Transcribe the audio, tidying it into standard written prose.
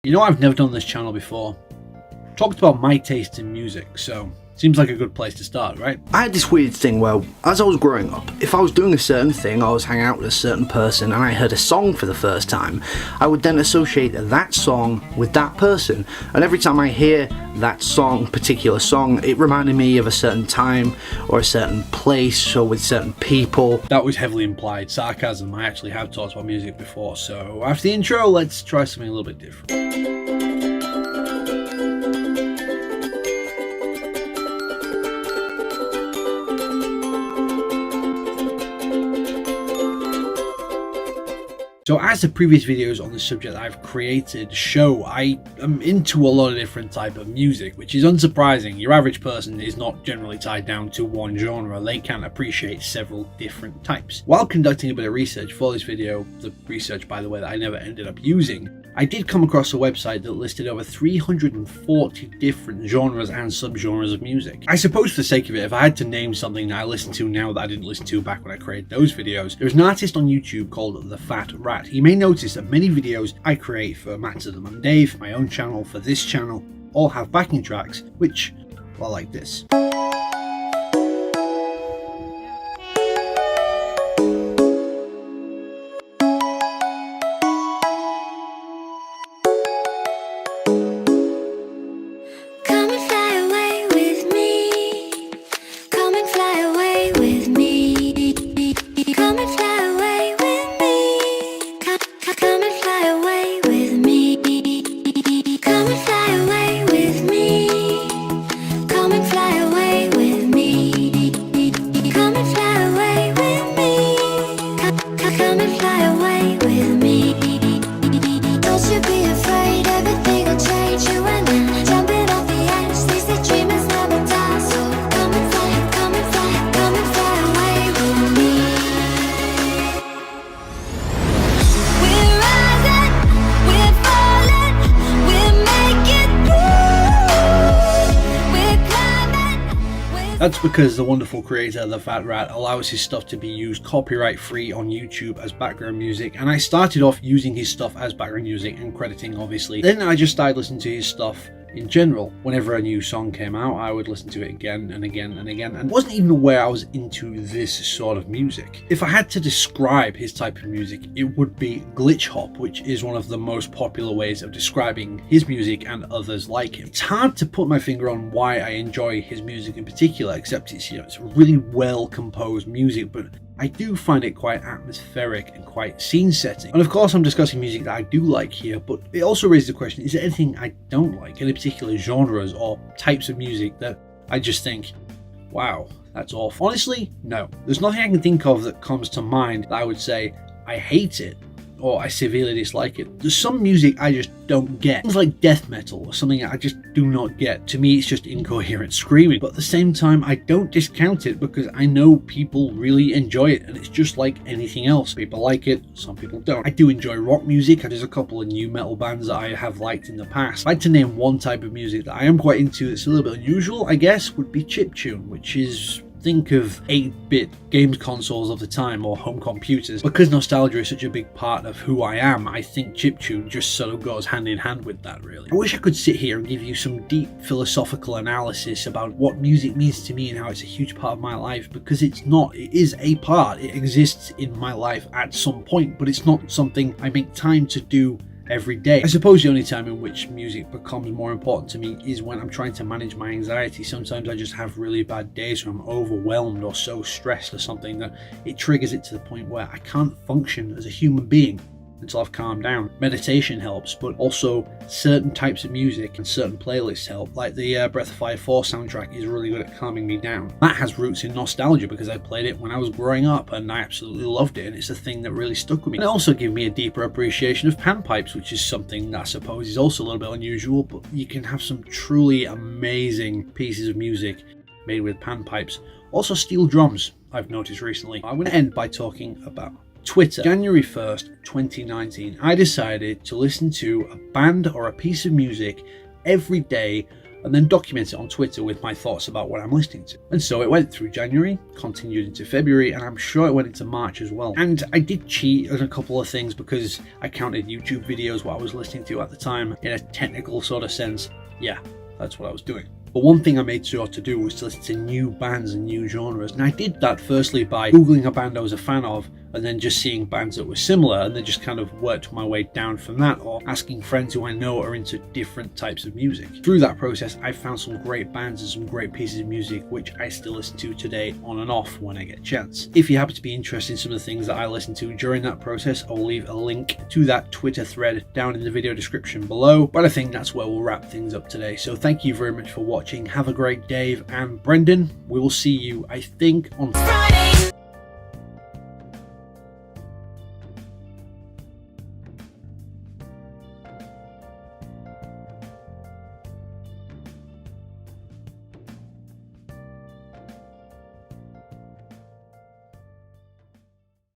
You know, I've never done this channel before. Talked about my taste in music, so seems like a good place to start, right? I had this weird thing where, as I was growing up, if I was doing a certain thing, I was hanging out with a certain person and I heard a song for the first time, I would then associate that song with that person. And every time I hear that song, particular song, it reminded me of a certain time or a certain place or with certain people. That was heavily implied sarcasm. I actually have talked about music before, so after the intro, let's try something a little bit different. So as the previous videos on the subject that I've created show, I am into a lot of different type of music, which is unsurprising. Your average person is not generally tied down to one genre. They can appreciate several different types. While conducting a bit of research for this video, the research, by the way, that I never ended up using, I did come across a website that listed over 340 different genres and subgenres of music. I suppose for the sake of it, if I had to name something that I listen to now that I didn't listen to back when I created those videos, there's an artist on YouTube called The Fat Rat. You may notice that many videos I create for Matt to the Mum Dave, my own channel, for this channel, all have backing tracks, which are like this. That's because the wonderful creator, The Fat Rat, allows his stuff to be used copyright free on YouTube as background music, and I started off using his stuff as background music and crediting, obviously. Then I just started listening to his stuff in general. Whenever a new song came out, I would listen to it again and again and again, and wasn't even aware I was into this sort of music. If I had to describe his type of music, it would be glitch hop, which is one of the most popular ways of describing his music and others like him. It's hard to put my finger on why I enjoy his music in particular, except it's, it's really well composed music, but I do find it quite atmospheric and quite scene setting. And of course I'm discussing music that I do like here, but it also raises the question, is there anything I don't like, any particular genres or types of music that I just think, wow, that's awful? Honestly, no. There's nothing I can think of that comes to mind that I would say, I hate it, or I severely dislike it. There's some music I just don't get. Things like death metal or something I just do not get. To me, it's just incoherent screaming. But at the same time, I don't discount it because I know people really enjoy it, and it's just like anything else. People like it, some people don't. I do enjoy rock music. There's a couple of new metal bands that I have liked in the past. If I had to name one type of music that I am quite into that's a little bit unusual, I guess, would be chiptune, which is, think of 8-bit games consoles of the time or home computers. Because nostalgia is such a big part of who I am, I think chiptune just sort of goes hand in hand with that, really. I wish I could sit here and give you some deep philosophical analysis about what music means to me and how it's a huge part of my life, because it's not. It is a part. It exists in my life at some point, but it's not something I make time to do every day. I suppose the only time in which music becomes more important to me is when I'm trying to manage my anxiety. Sometimes I just have really bad days where I'm overwhelmed or so stressed or something that it triggers it to the point where I can't function as a human being until I've calmed down. Meditation helps, but also certain types of music and certain playlists help. Like the Breath of Fire 4 soundtrack is really good at calming me down. That has roots in nostalgia because I played it when I was growing up and I absolutely loved it, and it's a thing that really stuck with me. And it also gave me a deeper appreciation of panpipes, which is something that I suppose is also a little bit unusual, but you can have some truly amazing pieces of music made with panpipes. Also steel drums, I've noticed recently. I'm going to end by talking about Twitter. January 1st, 2019, I decided to listen to a band or a piece of music every day and then document it on Twitter with my thoughts about what I'm listening to. And so it went through January, continued into February, and I'm sure it went into March as well. And I did cheat on a couple of things because I counted YouTube videos, what I was listening to at the time, in a technical sort of sense. Yeah, that's what I was doing. But one thing I made sure to do was to listen to new bands and new genres. And I did that firstly by Googling a band I was a fan of and then just seeing bands that were similar, and then just kind of worked my way down from that, or asking friends who I know are into different types of music. Through that process, I found some great bands and some great pieces of music which I still listen to today on and off when I get a chance. If you happen to be interested in some of the things that I listened to during that process, I'll leave a link to that Twitter thread down in the video description below. But I think that's where we'll wrap things up today. So thank you very much for watching. Have a great day, and Brendan, we will see you, I think, on Friday.